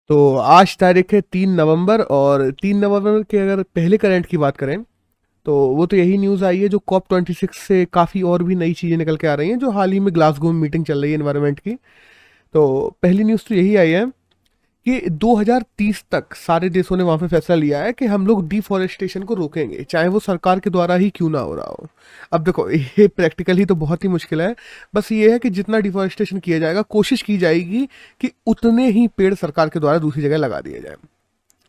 तो आज तारीख है 3 नवंबर, और 3 नवंबर के अगर पहले करंट की बात करें तो वो तो यही न्यूज़ आई है जो COP26 से काफ़ी और भी नई चीज़ें निकल के आ रही हैं, जो हाल ही में ग्लासगो में मीटिंग चल रही है एनवायरनमेंट की। तो पहली न्यूज़ तो यही आई है कि 2030 तक सारे देशों ने वहाँ पे फैसला लिया है कि हम लोग डिफॉरेस्टेशन को रोकेंगे, चाहे वो सरकार के द्वारा ही क्यों ना हो रहा हो। अब देखो, ये प्रैक्टिकली तो बहुत ही मुश्किल है। बस ये है कि जितना डिफॉरेस्टेशन किया जाएगा, कोशिश की जाएगी कि उतने ही पेड़ सरकार के द्वारा दूसरी जगह लगा दिए जाए।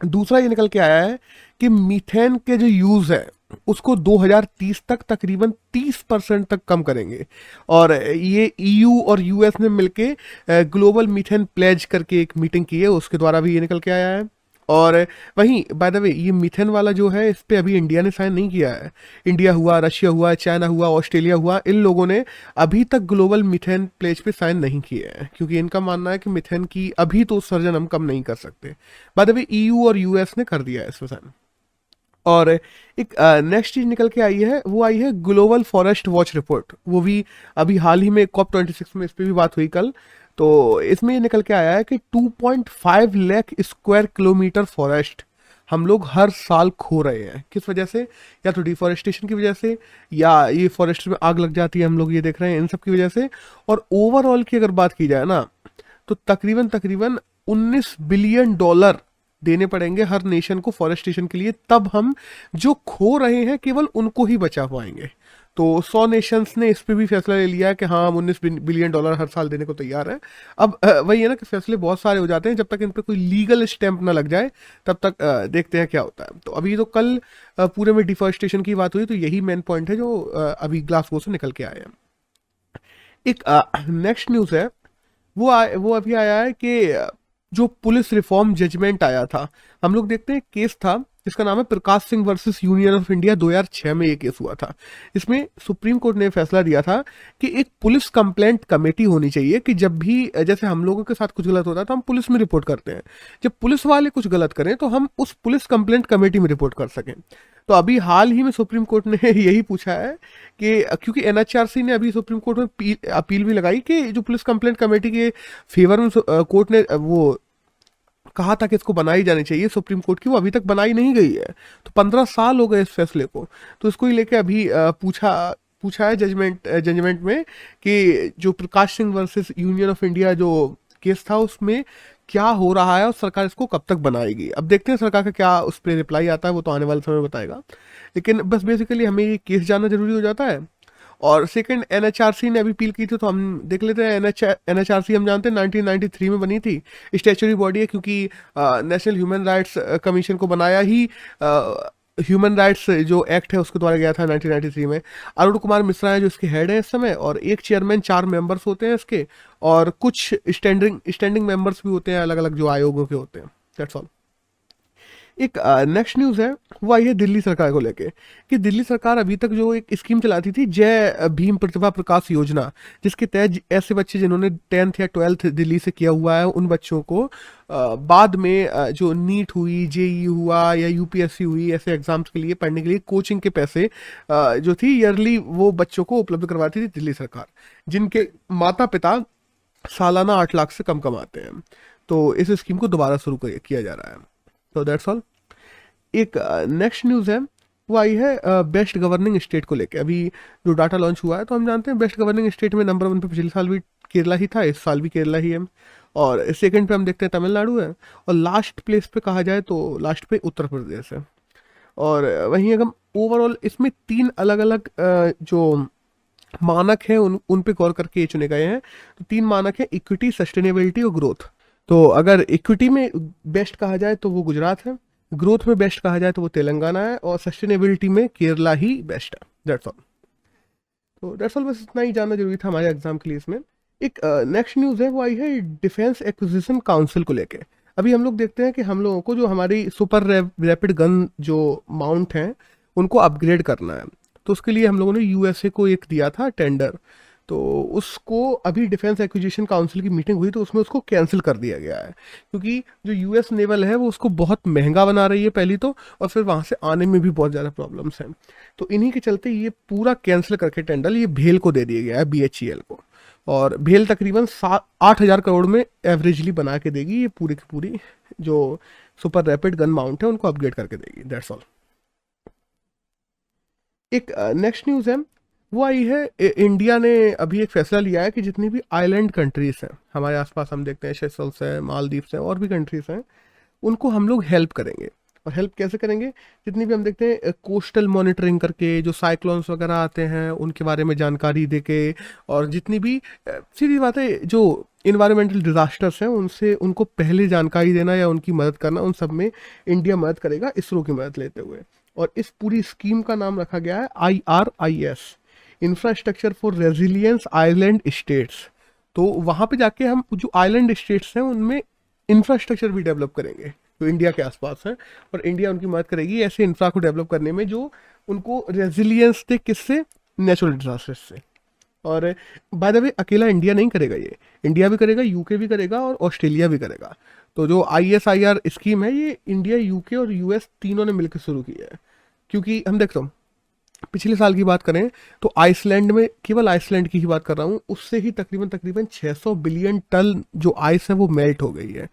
दूसरा ये निकल के आया है कि मीथेन के जो यूज है उसको 2030 तक तकरीबन 30% तक कम करेंगे। और ये ईयू और यूएस ने मिलके ग्लोबल मीथेन प्लेज करके एक मीटिंग की है, उसके द्वारा भी ये निकल के आया है। और वहीं बाय द वे, ये मीथेन वाला जो है इस पे अभी इंडिया ने साइन नहीं किया है। इंडिया हुआ, रशिया हुआ, चाइना हुआ, ऑस्ट्रेलिया हुआ, इन लोगों ने अभी तक ग्लोबल मीथेन प्लेज पे साइन नहीं किए हैं, क्योंकि इनका मानना है कि मीथेन की अभी तो उत्सर्जन हम कम नहीं कर सकते। बाय द वे, ईयू और यूएस ने कर दिया है इसमें साइन। और एक नेक्स्ट चीज निकल के आई है, वो आई है ग्लोबल फॉरेस्ट वॉच रिपोर्ट। वो भी अभी हाल ही में COP26 में इस पे भी बात हुई कल। तो इसमें ये निकल के आया है कि 2.5 लाख स्क्वायर किलोमीटर फॉरेस्ट हम लोग हर साल खो रहे हैं। किस वजह से? या तो डिफॉरेस्टेशन की वजह से, या ये फॉरेस्ट में आग लग जाती है, हम लोग ये देख रहे हैं, इन सब की वजह से। और ओवरऑल की अगर बात की जाए ना, तो तकरीबन तकरीबन $19 बिलियन देने पड़ेंगे हर नेशन को फॉरेस्टेशन के लिए, तब हम जो खो रहे हैं केवल उनको ही बचा पाएंगे। तो 100 नेशंस ने इस पे भी फैसला ले लिया है कि हाँ, हम $19 बिलियन हर साल देने को तैयार हैं। अब वही है ना कि फैसले बहुत सारे हो जाते हैं, जब तक इन पे कोई लीगल स्टैंप ना लग जाए तब तक देखते हैं क्या होता है। तो अभी तो कल पूरे में डिफॉरेस्टेशन की बात हुई, तो यही मेन पॉइंट है जो अभी ग्लासगो से निकल के आए हैं। एक नेक्स्ट न्यूज़ है, वो अभी आया है कि जो पुलिस रिफॉर्म जजमेंट आया था, हम लोग देखते हैं केस था जिसका नाम है Prakash Singh versus Union of India. 2006 में ये केस हुआ था। इसमें सुप्रीम कोर्ट ने फैसला दिया था कि एक पुलिस कंप्लेंट कमेटी होनी चाहिए, कि जब भी जैसे हम लोगों के साथ कुछ गलत होता है तो हम पुलिस में रिपोर्ट करते हैं, जब पुलिस वाले कुछ गलत करें तो हम उस पुलिस कंप्लेंट कमेटी में रिपोर्ट कर सकें। तो अभी हाल ही में सुप्रीम कोर्ट ने यही पूछा है कि क्योंकि एनएचआरसी ने अभी सुप्रीम कोर्ट में अपील भी लगाई कि जो पुलिस कंप्लेंट कमेटी के फेवर में कोर्ट ने वो कहा था कि इसको बनाई जानी चाहिए सुप्रीम कोर्ट की, वो अभी तक बनाई नहीं गई है। तो 15 साल हो गए इस फैसले को। तो इसको ही लेके अभी पूछा है जजमेंट में कि जो Prakash Singh versus Union of India जो केस था उसमें क्या हो रहा है और सरकार इसको कब तक बनाएगी। अब देखते हैं सरकार का क्या उस पर रिप्लाई आता है, वो तो आने वाले समय में बताएगा। लेकिन बस बेसिकली हमें ये केस जानना जरूरी हो जाता है। और सेकंड, एनएचआरसी ने अभी अपील की थी, तो हम देख लेते हैं। एनएचआरसी हम जानते हैं 1993 में बनी थी, स्टैच्यूटरी बॉडी है, क्योंकि नेशनल ह्यूमन राइट्स कमीशन को बनाया ही ह्यूमन राइट्स जो एक्ट है उसके द्वारा गया था 1993 में। अरुण कुमार मिश्रा है जो इसके हेड है इस समय, और एक चेयरमैन, 4 मेंबर्स होते हैं इसके, और कुछ स्टैंडिंग मेंबर्स भी होते हैं अलग अलग जो आयोगों के होते हैं। That's all. एक नेक्स्ट न्यूज़ है, वो आई है दिल्ली सरकार को लेके, कि दिल्ली सरकार अभी तक जो एक स्कीम चलाती थी, जय भीम प्रतिभा प्रकाश योजना, जिसके तहत ऐसे बच्चे जिन्होंने 10th या 12th दिल्ली से किया हुआ है, उन बच्चों को बाद में जो नीट हुई, जेई हुआ या यूपीएससी हुई, ऐसे एग्जाम्स के लिए पढ़ने के लिए कोचिंग के पैसे जो थी ईयरली, वो बच्चों को उपलब्ध करवाती थी दिल्ली सरकार, जिनके माता पिता सालाना 8 लाख से कम कमाते हैं। तो इस स्कीम को दोबारा शुरू किया जा रहा है। तो दैट्स ऑल। एक नेक्स्ट न्यूज़ है, वो आई है बेस्ट गवर्निंग स्टेट को लेके। अभी जो डाटा लॉन्च हुआ है, तो हम जानते हैं बेस्ट गवर्निंग स्टेट में नंबर 1 पे पिछले साल भी केरला ही था, इस साल भी केरला ही है। और सेकंड पे हम देखते हैं तमिलनाडु है, और लास्ट प्लेस पे कहा जाए तो लास्ट पे उत्तर प्रदेश है। और वहीं अगर ओवरऑल इसमें 3 अलग अलग जो मानक हैं उन पे गौर करके ये चुने गए हैं। तो 3 मानक है, इक्विटी, सस्टेनेबिलिटी और ग्रोथ। तो अगर इक्विटी में बेस्ट कहा जाए तो वो गुजरात है, ग्रोथ में बेस्ट कहा जाए तो वो तेलंगाना है, और सस्टेनेबिलिटी में केरला ही बेस्ट है। That's all. तो दैट्स ऑल, बस इतना ही जानना जरूरी था हमारे एग्जाम के लिए इसमें। एक नेक्स्ट न्यूज़ है, वो आई है डिफेंस एक्विजिशन काउंसिल को लेके। अभी हम लोग देखते हैं कि हम लोगों को जो हमारी सुपर रैपिड गन जो माउंट हैं उनको अपग्रेड करना है। तो उसके लिए हम लोगों ने यूएसए को एक दिया था टेंडर। तो उसको अभी डिफेंस एक्विजिशन काउंसिल की मीटिंग हुई, तो उसमें उसको कैंसिल कर दिया गया है, क्योंकि जो यूएस नेवल है वो उसको बहुत महंगा बना रही है पहली तो, और फिर वहाँ से आने में भी बहुत ज़्यादा प्रॉब्लम्स हैं। तो इन्हीं के चलते ये पूरा कैंसिल करके टेंडर ये भेल को दे दिया गया है, बीएचईएल को। और भेल तकरीबन 8,000 करोड़ में एवरेजली बना के देगी ये पूरी की पूरी जो सुपर रैपिड गन माउंट है उनको अपग्रेड करके देगी। That's all. एक नेक्स्ट न्यूज़ है वो आई है इंडिया ने अभी एक फैसला लिया है कि जितनी भी आइलैंड कंट्रीज हैं हमारे आसपास, हम देखते हैं सेशल्स है, मालदीव्स है और भी कंट्रीज हैं, उनको हम लोग हेल्प करेंगे। और हेल्प कैसे करेंगे? जितनी भी हम देखते हैं कोस्टल मॉनिटरिंग करके, जो साइक्लोन्स वगैरह आते हैं उनके बारे में जानकारी देके, और जितनी भी सीधी बात है जो इन्वायरमेंटल डिजास्टर्स हैं उनसे उनको पहले जानकारी देना या उनकी मदद करना, उन सब में इंडिया मदद करेगा इसरो की मदद लेते हुए। और इस पूरी स्कीम का नाम रखा गया है IRIS, infrastructure for resilience island states. तो वहाँ पे जाके हम जो आइलैंड स्टेट्स हैं उनमें इंफ्रास्ट्रक्चर भी डेवलप करेंगे जो इंडिया के आसपास है, और इंडिया उनकी मदद करेगी ऐसे इंफ्रा को डेवलप करने में जो उनको रेजिलियंस दे, किससे? नेचुरल डिजास्टर्स से। और बाय द वे अकेला इंडिया नहीं करेगा, ये इंडिया भी करेगा, यूके भी करेगा और ऑस्ट्रेलिया भी करेगा। तो जो ISIR स्कीम है ये इंडिया, यूके और US तीनों ने मिलकर शुरू की है। क्योंकि हम देखते हैं पिछले साल की बात करें तो आइसलैंड में, केवल आइसलैंड की ही बात कर रहा हूँ, उससे ही तकरीबन 600 बिलियन टन जो आइस है वो मेल्ट हो गई है।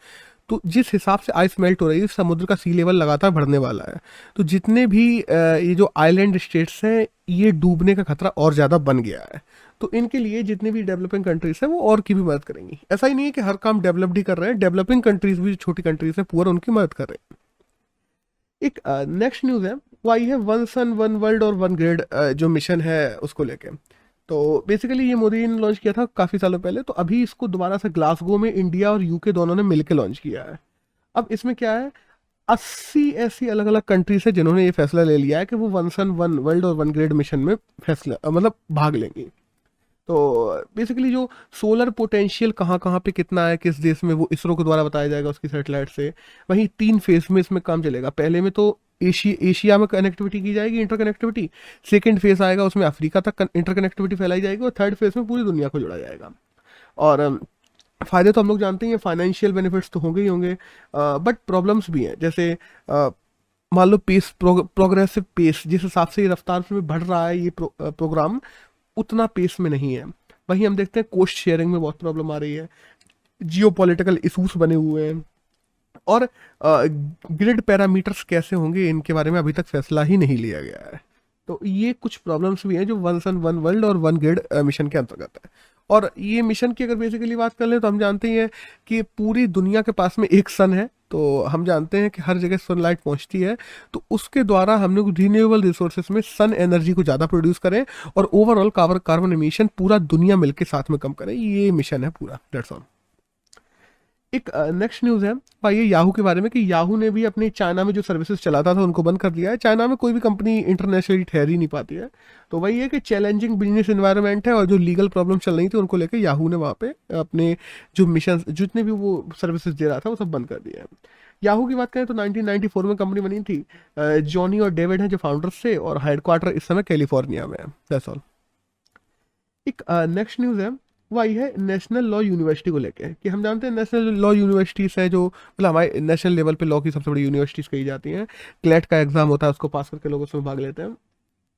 तो जिस हिसाब से आइस मेल्ट हो रही है समुद्र का सी लेवल लगातार बढ़ने वाला है। तो जितने भी ये जो आइलैंड स्टेट्स हैं ये डूबने का खतरा और ज़्यादा बन गया है। तो इनके लिए जितने भी डेवलपिंग कंट्रीज हैं वो और की भी मदद करेंगी। ऐसा ही नहीं है कि हर काम डेवलप्ड ही कर रहे हैं, डेवलपिंग कंट्रीज भी, छोटी कंट्रीज हैं, पूरा उनकी मदद कर रहे हैं। एक नेक्स्ट न्यूज़ है वो आई है वन सन वन वर्ल्ड और वन ग्रिड जो मिशन है उसको लेके। तो बेसिकली ये मोदी ने लॉन्च किया था काफ़ी सालों पहले, तो अभी इसको दोबारा से ग्लासगो में इंडिया और यूके दोनों ने मिलकर लॉन्च किया है। अब इसमें क्या है, 80 ऐसी अलग अलग कंट्रीज है जिन्होंने ये फैसला ले लिया है कि वो वन सन वन वर्ल्ड और वन ग्रिड मिशन में फैसला मतलब भाग लेंगी। तो बेसिकली जो सोलर पोटेंशियल कहाँ कहाँ पे कितना है किस देश में, वो इसरो के द्वारा बताया जाएगा उसकी सैटेलाइट से। वहीं 3 फेज में इसमें काम चलेगा। पहले में तो एशिया में कनेक्टिविटी की जाएगी, इंटर कनेक्टिविटी। सेकेंड फेज आएगा उसमें अफ्रीका तक इंटर कनेक्टिविटी फैलाई जाएगी, और थर्ड फेज में पूरी दुनिया को जोड़ा जाएगा। और फ़ायदे तो हम लोग जानते ही हैं, फाइनेंशियल बेनिफिट्स तो होंगे ही होंगे, बट प्रॉब्लम्स भी हैं। जैसे मान लो पेस, प्रोग्रेसिव पेस, जिस हिसाब से ये रफ्तार में बढ़ रहा है ये प्रोग्राम, उतना पेस में नहीं है। वहीं हम देखते हैं कोस्ट शेयरिंग में बहुत प्रॉब्लम आ रही है, जियो पॉलिटिकल इशूज बने हुए हैं, और ग्रिड पैरामीटर्स कैसे होंगे इनके बारे में अभी तक फैसला ही नहीं लिया गया है। तो ये कुछ प्रॉब्लम्स भी हैं जो वन सन वन वर्ल्ड और वन ग्रिड मिशन के अंतर्गत है। और ये मिशन की अगर बेसिकली बात कर लें तो हम जानते ही हैं कि पूरी दुनिया के पास में एक सन है, तो हम जानते हैं कि हर जगह सनलाइट पहुंचती है, तो उसके द्वारा हम लोग रिन्यूएबल रिसोर्सेज में सन एनर्जी को ज़्यादा प्रोड्यूस करें और ओवरऑल कार्बन एमिशन पूरा दुनिया मिलकर साथ में कम करें। ये मिशन है पूरा। That's all. एक नेक्स्ट न्यूज़ है भाई ये याहू के बारे में कि याहू ने भी अपनी चाइना में जो सर्विसेज चलाता था उनको बंद कर दिया है। चाइना में कोई भी कंपनी इंटरनेशनली ठहर ही नहीं पाती है। तो वही है कि चैलेंजिंग बिजनेस एनवायरनमेंट है, और जो लीगल प्रॉब्लम चल रही थी उनको लेकर याहू ने वहाँ पे अपने जो मिशन, जितने भी वो सर्विसेज दे रहा था वो सब बंद कर दिया है। याहू की बात करें तो 1994 में कंपनी बनी थी। जॉनी और डेविड हैं जो फाउंडर्स थे, और हेडक्वार्टर इस समय कैलिफोर्निया में है। That's all. एक नेक्स्ट न्यूज़ है वो आई है नेशनल लॉ यूनिवर्सिटी को लेके कि हम जानते हैं नेशनल लॉ यूनिवर्सिटीज़ है जो मतलब हमारे नेशनल लेवल पे लॉ की सबसे बड़ी यूनिवर्सिटीज़ कही जाती हैं। क्लेट का एग्जाम होता है, उसको पास करके लोग उसमें भाग लेते हैं।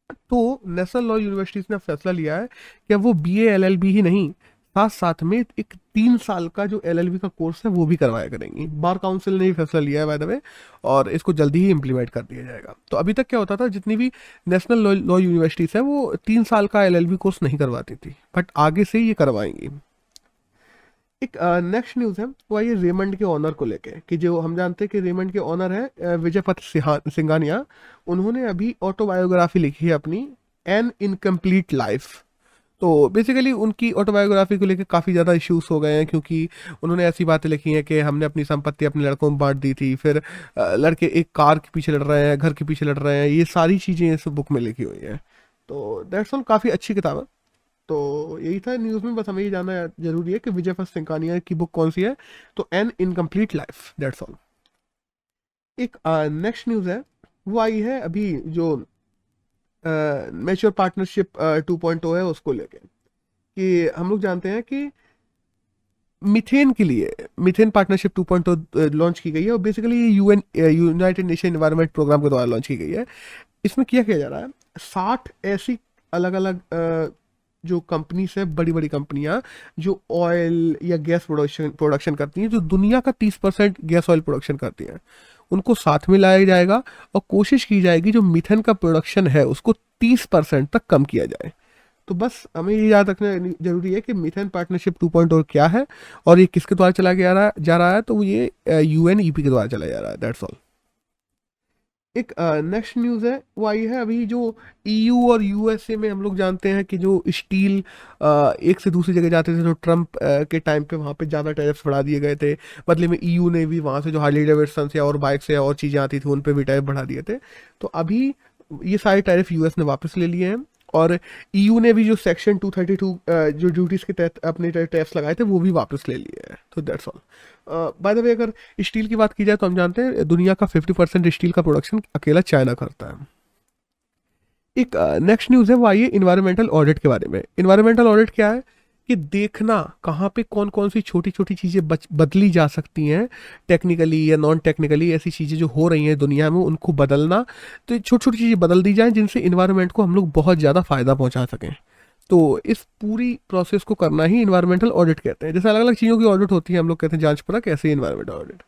तो नेशनल लॉ यूनिवर्सिटीज़ ने फैसला लिया है कि अब वो BA LLB ही नहीं, साथ साथ में एक 3 साल का जो LLB का कोर्स है वो भी करवाया करेंगी। बार काउंसिल ने भी फैसला लिया है बाय द वे, और इसको जल्दी ही इम्प्लीमेंट कर दिया जाएगा। तो अभी तक क्या होता था, जितनी भी नेशनल लॉ यूनिवर्सिटीज़ हैं वो 3 साल का LLB कोर्स नहीं करवाती थी, बट आगे से ये करवाएंगी। एक नेक्स्ट न्यूज़ है वो ये रेमंड के ऑनर को लेके कि जो हम जानते हैं कि रेमंड के ऑनर है विजय पथ सिंघानिया। उन्होंने अभी ऑटोबायोग्राफी लिखी है अपनी, एन इनकम्प्लीट लाइफ। तो बेसिकली उनकी ऑटोबायोग्राफी को लेकर काफ़ी ज़्यादा इश्यूज हो गए हैं, क्योंकि उन्होंने ऐसी बातें लिखी हैं कि हमने अपनी संपत्ति अपने लड़कों में बांट दी थी, फिर लड़के एक कार के पीछे लड़ रहे हैं, घर के पीछे लड़ रहे हैं, ये सारी चीज़ें इस बुक में लिखी हुई हैं। तो दैट्स ऑल, काफ़ी अच्छी किताब है। तो यही था न्यूज़ में, बस हमें ये जानना जरूरी है कि विजय पथ सिंघानिया की बुक कौन सी है। तो N incomplete life. That's all. एक नेक्स्ट न्यूज़ है वो आई है अभी जो मैच्योर पार्टनरशिप 2.0 है उसको लेके कि हम लोग जानते हैं कि मीथेन के लिए मीथेन पार्टनरशिप 2.0 लॉन्च की गई है, और basically United Nation Environment Programme के द्वारा लॉन्च की गई है। इसमें किया जा रहा है 60 ऐसी अलग अलग जो कंपनीज है, बड़ी बड़ी कंपनियां जो ऑयल या गैस प्रोडक्शन करती हैं, जो दुनिया का 30% गैस ऑयल प्रोडक्शन करती हैं, उनको साथ में लाया जाएगा और कोशिश की जाएगी जो मीथेन का प्रोडक्शन है उसको 30% तक कम किया जाए। तो बस हमें ये याद रखना जरूरी है कि मीथेन पार्टनरशिप 2.0 क्या है और ये किसके द्वारा चला जा रहा है। तो ये यूएनईपी के द्वारा चलाया जा रहा है, दैट्स ऑल। एक नेक्स्ट न्यूज़ है वो आई है अभी, जो ईयू और यूएसए में हम लोग जानते हैं कि जो स्टील एक से दूसरी जगह जाते थे, तो ट्रम्प के टाइम पे वहाँ पे ज़्यादा टैरिफ्स बढ़ा दिए गए थे। बदले में ईयू ने भी वहाँ से जो हार्ली डेविडसन से और बाइक से और चीज़ें आती थी उन पे भी टैरिफ बढ़ा दिए थे। तो अभी ये सारे टैरिफ यूएस ने वापस ले लिए हैं और ईयू ने भी जो सेक्शन 232 जो ड्यूटीज के तहत अपने टैक्स लगाए थे वो भी वापस ले लिए हैं। तो that's all. By the way, अगर स्टील की बात की जाए तो हम जानते हैं दुनिया का 50% स्टील का प्रोडक्शन अकेला चाइना करता है। एक नेक्स्ट न्यूज़ है वो आई है इन्वायरमेंटल ऑडिट के बारे में। इन्वायरमेंटल ऑडिट क्या है कि देखना कहाँ पे कौन कौन सी छोटी छोटी चीज़ें बदली जा सकती हैं, टेक्निकली या नॉन टेक्निकली, ऐसी चीज़ें जो हो रही हैं दुनिया में उनको बदलना। तो ये छोटी छोटी चीज़ें बदल दी जाएं जिनसे इन्वायरमेंट को हम लोग बहुत ज़्यादा फ़ायदा पहुंचा सकें। तो इस पूरी प्रोसेस को करना ही इन्वायरमेंटल ऑडिट कहते हैं। जैसे अलग अलग चीज़ों की ऑडिट होती है, हम लोग कहते हैं जांच परख, ऐसे ही इन्वायरमेंटल ऑडिट।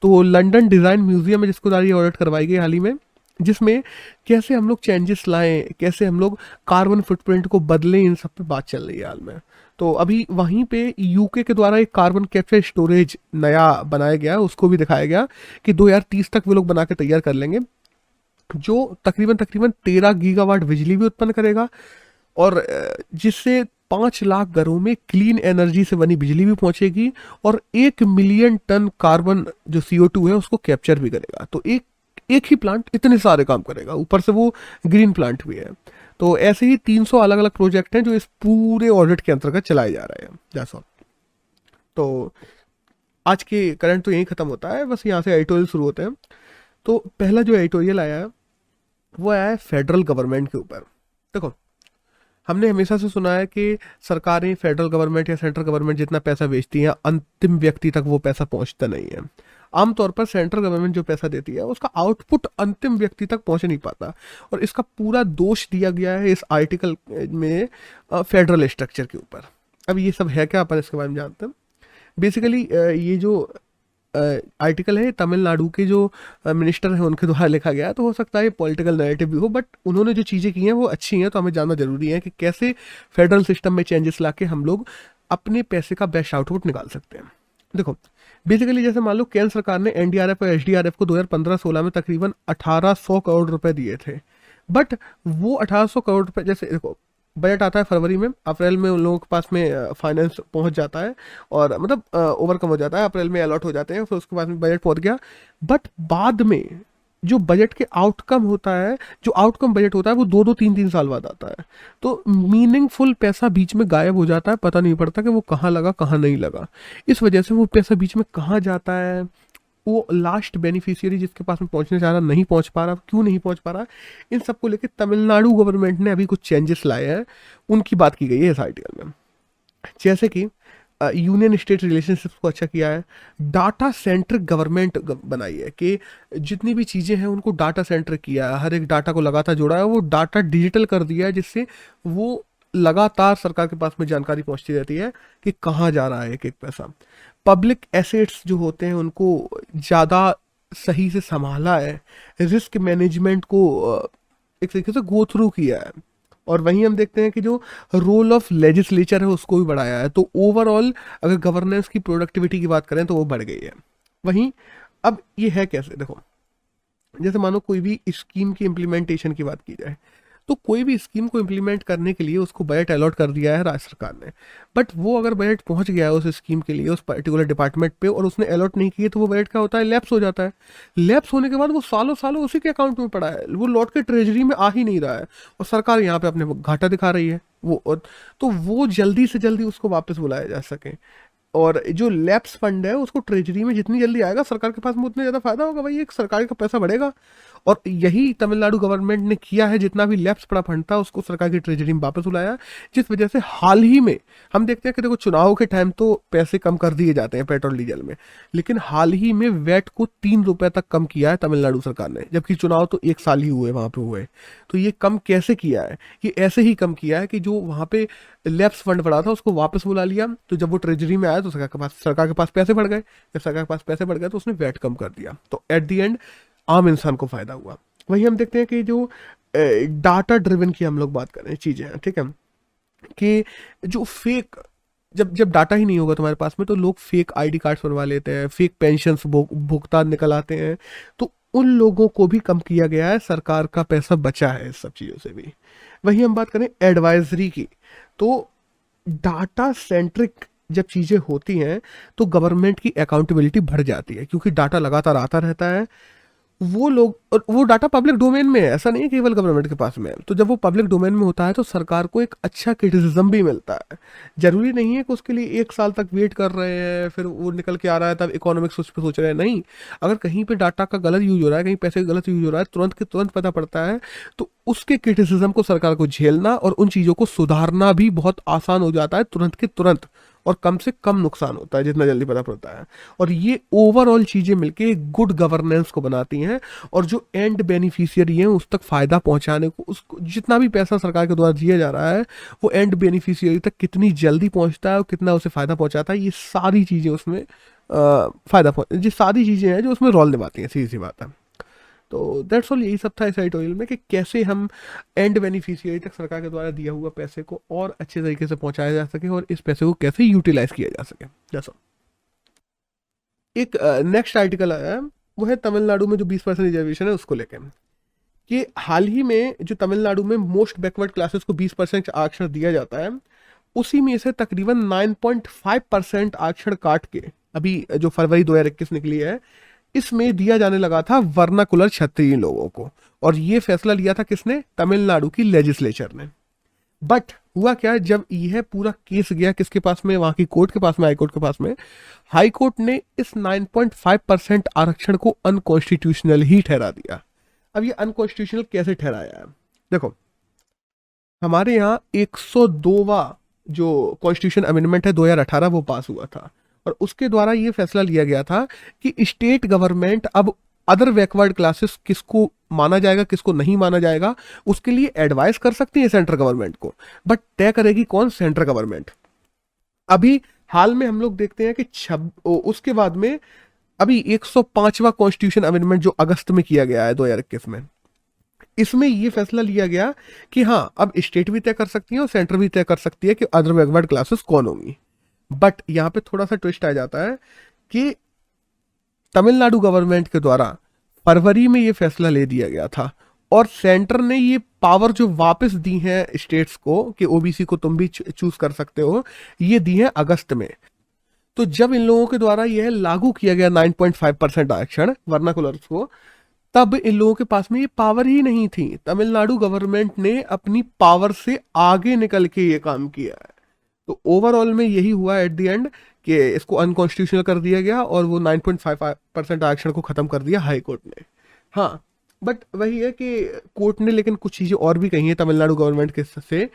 तो लंदन डिज़ाइन म्यूजियम में जिसको ये ऑडिट करवाई गई हाल ही में, जिसमें कैसे हम लोग चेंजेस लाएं, कैसे हम लोग कार्बन फुटप्रिंट को बदलें, इन सब पे बात चल रही है हाल में। तो अभी वहीं पे यूके के द्वारा एक कार्बन कैप्चर स्टोरेज नया बनाया गया, उसको भी दिखाया गया कि 2030 तक वो लोग बना के तैयार कर लेंगे, जो तकरीबन तकरीबन 13 गीगावाट बिजली भी उत्पन्न करेगा और जिससे 5 लाख घरों में क्लीन एनर्जी से बनी बिजली भी पहुंचेगी और 1 मिलियन टन कार्बन जो CO2 है उसको कैप्चर भी करेगा। तो एक ही प्लांट इतने सारे काम करेगा, ऊपर से वो ग्रीन प्लांट भी है। तो ऐसे ही 300 अलग अलग प्रोजेक्ट हैं जो इस पूरे ऑडिट के अंतर्गत चलाए जा रहे हैं, दैट्स ऑल। तो आज के करंट तो यहीं खत्म होता है, बस यहाँ से एडिटोरियल शुरू होते हैं। तो पहला जो एडिटोरियल आया है वो आया है फेडरल गवर्नमेंट के ऊपर। देखो, हमने हमेशा से सुना है कि सरकारें, फेडरल गवर्नमेंट या सेंट्रल गवर्नमेंट जितना पैसा बेचती है अंतिम व्यक्ति तक वो पैसा पहुंचता नहीं है। आमतौर पर सेंट्रल गवर्नमेंट जो पैसा देती है उसका आउटपुट अंतिम व्यक्ति तक पहुंच नहीं पाता और इसका पूरा दोष दिया गया है इस आर्टिकल में फेडरल स्ट्रक्चर के ऊपर। अब ये सब है क्या, अपन इसके बारे में जानते हैं। बेसिकली ये जो आर्टिकल है तमिलनाडु के जो मिनिस्टर हैं उनके द्वारा लिखा गया है, तो हो सकता है पॉलिटिकल नैरेटिव भी हो, बट उन्होंने जो चीज़ें की हैं वो अच्छी हैं, तो हमें जानना जरूरी है कि कैसे फेडरल सिस्टम में चेंजेस लाके हम लोग अपने पैसे का बेस्ट आउटपुट निकाल सकते हैं। देखो, बेसिकली जैसे मान लो केंद्र सरकार ने एनडीआरएफ और एसडीआरएफ को 2015-16 में तकरीबन 1800 करोड़ रुपए दिए थे, बट वो 1800 करोड़ रुपए, जैसे देखो बजट आता है फरवरी में, अप्रैल में उन लोगों के पास में फाइनेंस पहुंच जाता है और मतलब ओवरकम हो जाता है, अप्रैल में अलॉट हो जाते हैं, फिर उसके बाद में बजट पहुंच गया। बट बाद में जो बजट के आउटकम होता है, जो आउटकम बजट होता है वो 2-3 साल बाद आता है। तो मीनिंगफुल पैसा बीच में गायब हो जाता है, पता नहीं पड़ता कि वो कहाँ लगा कहाँ नहीं लगा। इस वजह से वो पैसा बीच में कहाँ जाता है, वो लास्ट बेनिफिशियरी जिसके पास में पहुंचने चाह रहा नहीं पहुंच पा रहा, क्यों नहीं पहुंच पा रहा, इन सबको लेकर तमिलनाडु गवर्नमेंट ने अभी कुछ चेंजेस लाए हैं, उनकी बात की गई है इस आर्टिकल में। जैसे कि यूनियन स्टेट रिलेशनशिप को अच्छा किया है, डाटा सेंटर गवर्नमेंट बनाई है कि जितनी भी चीज़ें हैं उनको डाटा सेंटर किया है, हर एक डाटा को लगातार जोड़ा है, वो डाटा डिजिटल कर दिया है, जिससे वो लगातार सरकार के पास में जानकारी पहुंचती रहती है कि कहाँ जा रहा है एक एक पैसा। पब्लिक एसेट्स जो होते हैं उनको ज़्यादा सही से संभाला है, रिस्क मैनेजमेंट को एक तरीके से गो थ्रू किया है, और वहीं हम देखते हैं कि जो रोल ऑफ लेजिस्लेचर है उसको भी बढ़ाया है। तो ओवरऑल अगर गवर्नेंस की प्रोडक्टिविटी की बात करें तो वो बढ़ गई है। वहीं अब ये है कैसे, देखो जैसे मानो कोई भी स्कीम की इम्प्लीमेंटेशन की बात की जाए, तो कोई भी स्कीम को इम्प्लीमेंट करने के लिए उसको बजट अलॉट कर दिया है राज्य सरकार ने, बट वो अगर बजट पहुंच गया है उस स्कीम के लिए उस पर्टिकुलर डिपार्टमेंट पे और उसने अलॉट नहीं किए, तो वो बजट क्या होता है, लैप्स हो जाता है। लैप्स होने के बाद वो सालों सालों उसी के अकाउंट में पड़ा है, वो लौट के ट्रेजरी में आ ही नहीं रहा है और सरकार यहाँ पे अपने घाटा दिखा रही है। तो वो जल्दी से जल्दी उसको वापस बुलाया जा सके, और जो लैप्स फंड है उसको ट्रेजरी में जितनी जल्दी आएगा सरकार के पास में उतना ज़्यादा फायदा होगा, भाई एक सरकार का पैसा बढ़ेगा। और यही तमिलनाडु गवर्नमेंट ने किया है, जितना भी लैप्स पड़ा फंड था उसको सरकार की ट्रेजरी में वापस बुलाया, जिस वजह से हाल ही में हम देखते हैं कि देखो चुनाव के टाइम तो पैसे कम कर दिए जाते हैं पेट्रोल डीजल में, लेकिन हाल ही में वैट को 3 रुपए तक कम किया है तमिलनाडु सरकार ने, जबकि चुनाव तो 1 साल ही हुए वहाँ पे हुए। तो ये कम कैसे किया है, ये ऐसे ही कम किया है कि जो वहाँ पे लैप्स फंड पड़ा था उसको वापस बुला लिया। तो जब वो ट्रेजरी में आया तो सरकार के पास पैसे बढ़ गए। जब सरकार के पास पैसे बढ़ गए तो उसने वैट कम कर दिया। तो एट द एंड आम इंसान को फायदा हुआ। वही हम देखते हैं कि जो डाटा ड्रिवन की हम लोग बात करें चीजें हैं, ठीक है, कि जो फेक, जब जब डाटा ही नहीं होगा तुम्हारे पास में तो लोग फेक आईडी कार्ड्स बनवा लेते हैं, फेक पेंशन भुगतान निकल आते हैं। तो उन लोगों को भी कम किया गया है, सरकार का पैसा बचा है इस सब चीज़ों से भी। वहीं हम बात करें एडवाइजरी की, तो डाटा सेंट्रिक जब चीज़ें होती हैं तो गवर्नमेंट की अकाउंटेबिलिटी बढ़ जाती है, क्योंकि डाटा लगातार आता रहता है। वो लोग, और वो डाटा पब्लिक डोमेन में है, ऐसा नहीं है केवल गवर्नमेंट के पास में है। तो जब वो पब्लिक डोमेन में होता है तो सरकार को एक अच्छा क्रिटिसिज्म भी मिलता है। जरूरी नहीं है कि उसके लिए 1 साल तक वेट कर रहे हैं फिर वो निकल के आ रहा है तब इकोनॉमिक्स उस पर सोच रहे हैं, नहीं। अगर कहीं पे डाटा का गलत यूज हो रहा है, कहीं पैसे का गलत यूज हो रहा है, तुरंत के तुरंत पता पड़ता है। तो उसके क्रिटिसिज्म को सरकार को झेलना और उन चीज़ों को सुधारना भी बहुत आसान हो जाता है तुरंत के तुरंत, और कम से कम नुकसान होता है जितना जल्दी पता पड़ता है। और ये ओवरऑल चीज़ें मिलके एक गुड गवर्नेंस को बनाती हैं, और जो एंड बेनिफिशियरी हैं उस तक फ़ायदा पहुंचाने को, उसको जितना भी पैसा सरकार के द्वारा दिया जा रहा है वो एंड बेनिफिशियरी तक कितनी जल्दी पहुंचता है और कितना उसे फ़ायदा पहुंचाता है, ये सारी चीज़ें उसमें ये सारी चीज़ें हैं जो उसमें रोल निभाती हैं, सीधी सी बात है। तो दैट्स ऑल, यही सब था इस एडिटोरियल में कि कैसे हम एंड बेनिफिशियरी तक सरकार के द्वारा दिया हुआ पैसे को और अच्छे तरीके से पहुंचाया जा सके और इस पैसे को कैसे यूटिलाइज किया जा सके। That's all. एक नेक्स्ट आर्टिकल आया है, वो है तमिलनाडु में जो 20% रिजर्वेशन है उसको लेकर, कि हाल ही में जो तमिलनाडु में मोस्ट बैकवर्ड क्लासेस को 20% आरक्षण दिया जाता है, उसी में से तकरीबन 9.5% आरक्षण काट के अभी जो फरवरी 2021 निकली है इसमें दिया जाने लगा था वर्नाकुलर क्षत्रिय लोगों को। और ये फैसला लिया था किसने? तमिलनाडु की लेजिस्लेचर ने। बट हुआ क्या, जब यह पूरा केस गया किसके पास में? वहां की कोर्ट के पास में, हाई कोर्ट के पास में। हाई कोर्ट ने इस 9.5% आरक्षण को अनकॉन्स्टिट्यूशनल ही ठहरा दिया। अब ये अनकॉन्स्टिट्यूशनल कैसे ठहराया है? देखो, हमारे यहाँ 102वां जो कॉन्स्टिट्यूशन अमेंडमेंट है 2018 वो पास हुआ था, और उसके द्वारा ये फैसला लिया गया था कि स्टेट गवर्नमेंट अब अदर बैकवर्ड क्लासेस किसको माना जाएगा किसको नहीं माना जाएगा उसके लिए एडवाइस कर सकती है सेंट्रल गवर्नमेंट को, बट तय करेगी कौन? Central government. अभी हाल में हम लोग देखते हैं कि उसके बाद में अभी 105वां कॉन्स्टिट्यूशन अमेंडमेंट जो अगस्त में किया गया है 2021 में, इसमें यह फैसला लिया गया कि हाँ अब स्टेट भी तय कर सकती है और सेंटर भी तय कर सकती है कि अदर बैकवर्ड क्लासेस कौन होंगी। बट यहां पे थोड़ा सा ट्विस्ट आ जाता है कि तमिलनाडु गवर्नमेंट के द्वारा फरवरी में ये फैसला ले दिया गया था, और सेंटर ने ये पावर जो वापस दी है स्टेट्स को कि ओबीसी को तुम भी चूज कर सकते हो, ये दी है अगस्त में। तो जब इन लोगों के द्वारा यह लागू किया गया 9.5% आरक्षण वर्नाकुलर्स को, तब इन लोगों के पास में ये पावर ही नहीं थी। तमिलनाडु गवर्नमेंट ने अपनी पावर से आगे निकल के ये काम किया है। तो ओवरऑल में यही हुआ एट द एंड कि इसको अनकॉन्स्टिट्यूशनल कर दिया गया और वो 9.5% आरक्षण को खत्म कर दिया हाई कोर्ट ने। हाँ, बट वही है कि कोर्ट ने लेकिन कुछ चीज़ें और भी कही है तमिलनाडु गवर्नमेंट के से,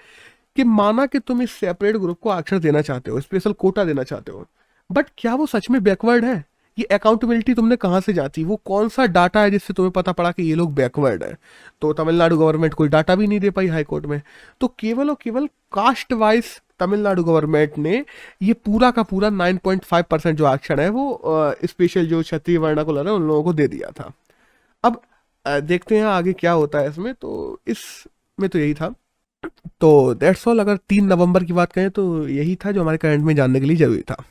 कि माना कि तुम इस सेपरेट ग्रुप को आरक्षण देना चाहते हो, स्पेशल कोटा देना चाहते हो, बट क्या वो सच में बैकवर्ड है? ये अकाउंटेबिलिटी तुमने कहाँ से जांची? वो कौन सा डाटा है जिससे तुम्हें पता पड़ा कि ये लोग बैकवर्ड है? तो तमिलनाडु गवर्नमेंट कोई डाटा भी नहीं दे पाई हाई कोर्ट में। तो केवल और केवल कास्ट वाइज तमिलनाडु गवर्नमेंट ने ये पूरा का पूरा 9.5% जो आरक्षण है वो स्पेशल जो क्षत्रिय वर्नाकुलर है उन लोगों को दे दिया था। अब देखते हैं आगे क्या होता है इसमें। तो इसमें तो यही था। तो दैट्स ऑल। अगर 3 नवंबर की बात करें तो यही था जो हमारे करंट में जानने के लिए जरूरी था।